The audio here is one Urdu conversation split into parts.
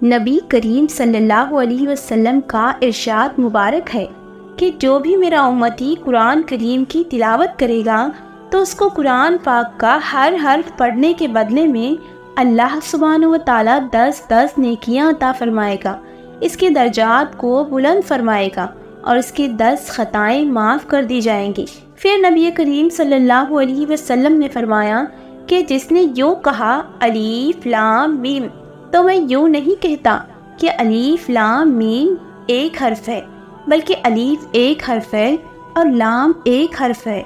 نبی کریم صلی اللہ علیہ وسلم کا ارشاد مبارک ہے کہ جو بھی میرا امتی قرآن کریم کی تلاوت کرے گا تو اس کو قرآن پاک کا ہر حرف پڑھنے کے بدلے میں اللہ سبحانہ و تعالیٰ 10 نیکیاں عطا فرمائے گا، اس کے درجات کو بلند فرمائے گا اور اس کی 10 خطائیں معاف کر دی جائیں گی۔ پھر نبی کریم صلی اللہ علیہ وسلم نے فرمایا کہ جس نے یوں کہا الف لام میم، تو میں یوں نہیں کہتا کہ الف لام میم ایک حرف ہے، بلکہ الف ایک حرف ہے اور لام ایک حرف ہے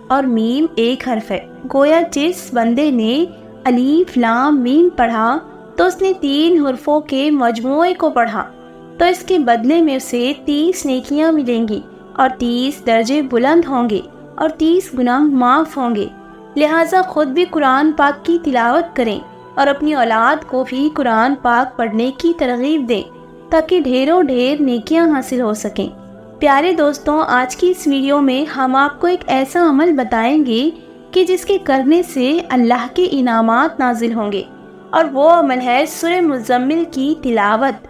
اور میم ایک حرف ہے۔ گویا جس بندے نے الف لام میم پڑھا تو اس نے 3 حرفوں کے مجموعے کو پڑھا، تو اس کے بدلے میں اسے 30 نیکیاں ملیں گی اور 30 درجے بلند ہوں گے اور 30 گناہ معاف ہوں گے۔ لہٰذا خود بھی قرآن پاک کی تلاوت کریں اور اپنی اولاد کو بھی قرآن پاک پڑھنے کی ترغیب دیں تاکہ ڈھیروں ڈھیر نیکیاں حاصل ہو سکیں۔ پیارے دوستوں، آج کی اس ویڈیو میں ہم آپ کو ایک ایسا عمل بتائیں گے کہ جس کے کرنے سے اللہ کے انعامات نازل ہوں گے، اور وہ عمل ہے سورہ مزمل کی تلاوت۔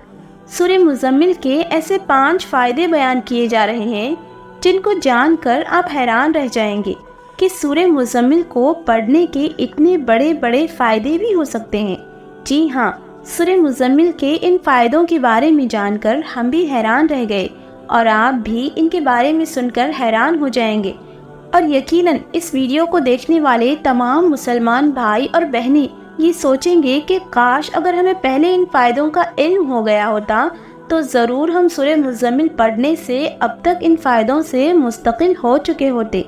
سورہ مزمل کے ایسے 5 فائدے بیان کیے جا رہے ہیں جن کو جان کر آپ حیران رہ جائیں گے کہ سورہ مزمل کو پڑھنے کے اتنے بڑے بڑے فائدے بھی ہو سکتے ہیں۔ جی ہاں، سورہ مزمل کے ان فائدوں کے بارے میں جان کر ہم بھی حیران رہ گئے اور آپ بھی ان کے بارے میں سن کر حیران ہو جائیں گے، اور یقیناً اس ویڈیو کو دیکھنے والے تمام مسلمان بھائی اور بہنیں یہ سوچیں گے کہ کاش اگر ہمیں پہلے ان فائدوں کا علم ہو گیا ہوتا تو ضرور ہم سورہ مزمل پڑھنے سے اب تک ان فائدوں سے مستقل ہو چکے ہوتے۔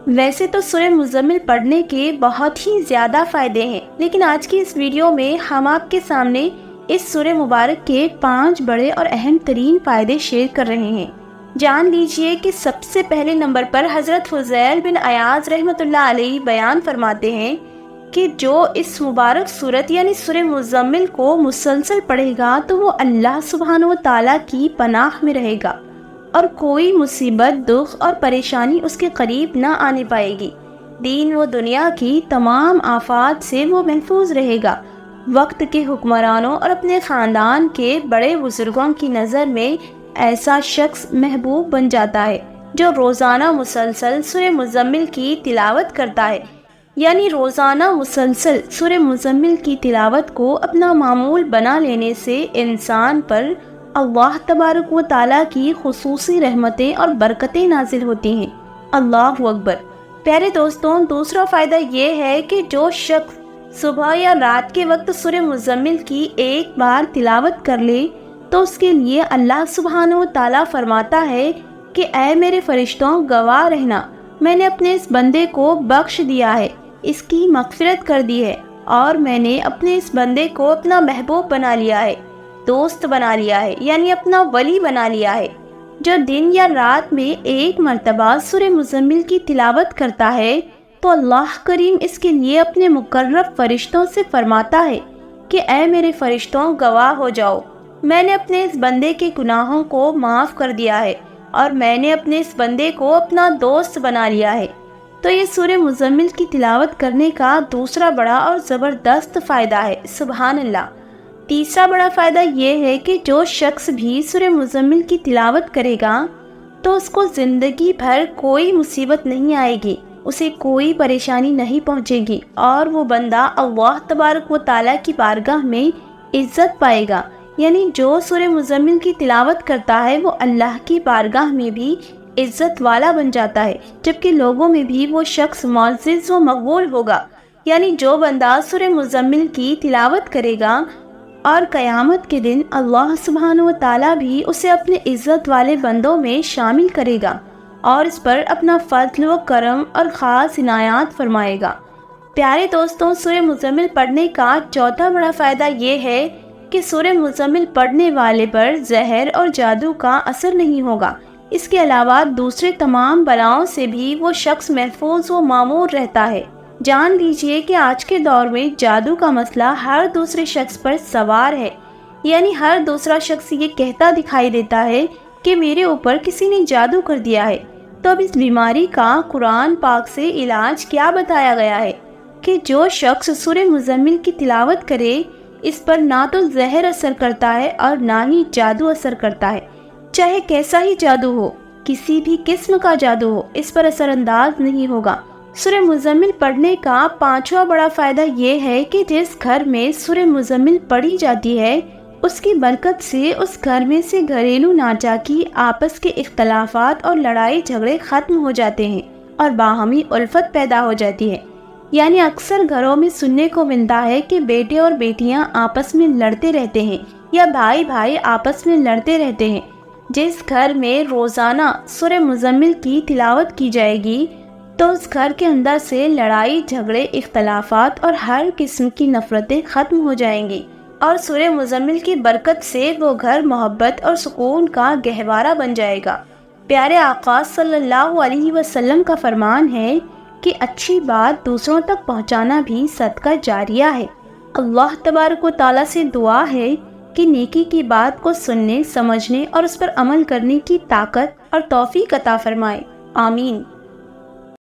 ویسے تو سورہ مزمل پڑھنے کے بہت ہی زیادہ فائدے ہیں، لیکن آج کی اس ویڈیو میں ہم آپ کے سامنے اس سورہ مبارک کے 5 بڑے اور اہم ترین فائدے شیئر کر رہے ہیں۔ جان لیجئے کہ سب سے پہلے نمبر پر حضرت فضیل بن عیاض رحمۃ اللہ علیہ بیان فرماتے ہیں کہ جو اس مبارک سورت یعنی سورہ مزمل کو مسلسل پڑھے گا تو وہ اللہ سبحانہ و تعالیٰ کی پناہ میں رہے گا اور کوئی مصیبت، دکھ اور پریشانی اس کے قریب نہ آنے پائے گی۔ دین و دنیا کی تمام آفات سے وہ محفوظ رہے گا۔ وقت کے حکمرانوں اور اپنے خاندان کے بڑے بزرگوں کی نظر میں ایسا شخص محبوب بن جاتا ہے جو روزانہ مسلسل سورہ مزمل کی تلاوت کرتا ہے، یعنی روزانہ مسلسل سورہ مزمل کی تلاوت کو اپنا معمول بنا لینے سے انسان پر اللہ تبارک و تعالیٰ کی خصوصی رحمتیں اور برکتیں نازل ہوتی ہیں۔ اللہ اکبر۔ پیارے دوستوں، دوسرا فائدہ یہ ہے کہ جو شخص صبح یا رات کے وقت سورہ مزمل کی ایک بار تلاوت کر لے تو اس کے لیے اللہ سبحانہ و تعالیٰ فرماتا ہے کہ اے میرے فرشتوں، گواہ رہنا، میں نے اپنے اس بندے کو بخش دیا ہے، اس کی مغفرت کر دی ہے، اور میں نے اپنے اس بندے کو اپنا محبوب بنا لیا ہے، دوست بنا لیا ہے، یعنی اپنا ولی بنا لیا ہے۔ جو دن یا رات میں ایک مرتبہ سورہ مزمل کی تلاوت کرتا ہے تو اللہ کریم اس کے لیے اپنے مقرب فرشتوں سے فرماتا ہے کہ اے میرے فرشتوں، گواہ ہو جاؤ، میں نے اپنے اس بندے کے گناہوں کو معاف کر دیا ہے اور میں نے اپنے اس بندے کو اپنا دوست بنا لیا ہے۔ تو یہ سورہ مزمل کی تلاوت کرنے کا دوسرا بڑا اور زبردست فائدہ ہے۔ سبحان اللہ۔ تیسرا بڑا فائدہ یہ ہے کہ جو شخص بھی سورہ مزمل کی تلاوت کرے گا تو اس کو زندگی بھر کوئی مصیبت نہیں آئے گی، اسے کوئی پریشانی نہیں پہنچے گی، اور وہ بندہ اللہ تبارک و تعالیٰ کی بارگاہ میں عزت پائے گا۔ یعنی جو سورہ مزمل کی تلاوت کرتا ہے وہ اللہ کی بارگاہ میں بھی عزت والا بن جاتا ہے، جبکہ لوگوں میں بھی وہ شخص معزز و مقبول ہوگا۔ یعنی جو بندہ سورہ مزمل کی تلاوت کرے گا اور قیامت کے دن اللہ سبحانہ و تعالیٰ بھی اسے اپنے عزت والے بندوں میں شامل کرے گا اور اس پر اپنا فضل و کرم اور خاص عنایات فرمائے گا۔ پیارے دوستوں، سورہ مزمل پڑھنے کا چوتھا بڑا فائدہ یہ ہے کہ سورہ مزمل پڑھنے والے پر زہر اور جادو کا اثر نہیں ہوگا۔ اس کے علاوہ دوسرے تمام بلاؤں سے بھی وہ شخص محفوظ و معمور رہتا ہے۔ جان لیجئے کہ آج کے دور میں جادو کا مسئلہ ہر دوسرے شخص پر سوار ہے، یعنی ہر دوسرا شخص یہ کہتا دکھائی دیتا ہے کہ میرے اوپر کسی نے جادو کر دیا ہے۔ تو اب اس بیماری کا قرآن پاک سے علاج کیا بتایا گیا ہے کہ جو شخص سورہ مزمل کی تلاوت کرے اس پر نہ تو زہر اثر کرتا ہے اور نہ ہی جادو اثر کرتا ہے، چاہے کیسا ہی جادو ہو، کسی بھی قسم کا جادو ہو، اس پر اثر انداز نہیں ہوگا۔ سورہ مزمل پڑھنے کا پانچواں بڑا فائدہ یہ ہے کہ جس گھر میں سورہ مزمل پڑھی جاتی ہے اس کی برکت سے اس گھر میں سے گھریلو ناچاکی، آپس کے اختلافات اور لڑائی جھگڑے ختم ہو جاتے ہیں اور باہمی الفت پیدا ہو جاتی ہے۔ یعنی اکثر گھروں میں سننے کو ملتا ہے کہ بیٹے اور بیٹیاں آپس میں لڑتے رہتے ہیں یا بھائی بھائی آپس میں لڑتے رہتے ہیں۔ جس گھر میں روزانہ سورہ مزمل کی تلاوت کی جائے گی تو اس گھر کے اندر سے لڑائی جھگڑے، اختلافات اور ہر قسم کی نفرتیں ختم ہو جائیں گی، اور سورہ مزمل کی برکت سے وہ گھر محبت اور سکون کا گہوارہ بن جائے گا۔ پیارے آقا صلی اللہ علیہ وسلم کا فرمان ہے کہ اچھی بات دوسروں تک پہنچانا بھی صدقہ جاریہ ہے۔ اللہ تبارک و تعالیٰ سے دعا ہے کہ نیکی کی بات کو سننے، سمجھنے اور اس پر عمل کرنے کی طاقت اور توفیق عطا فرمائے۔ آمین۔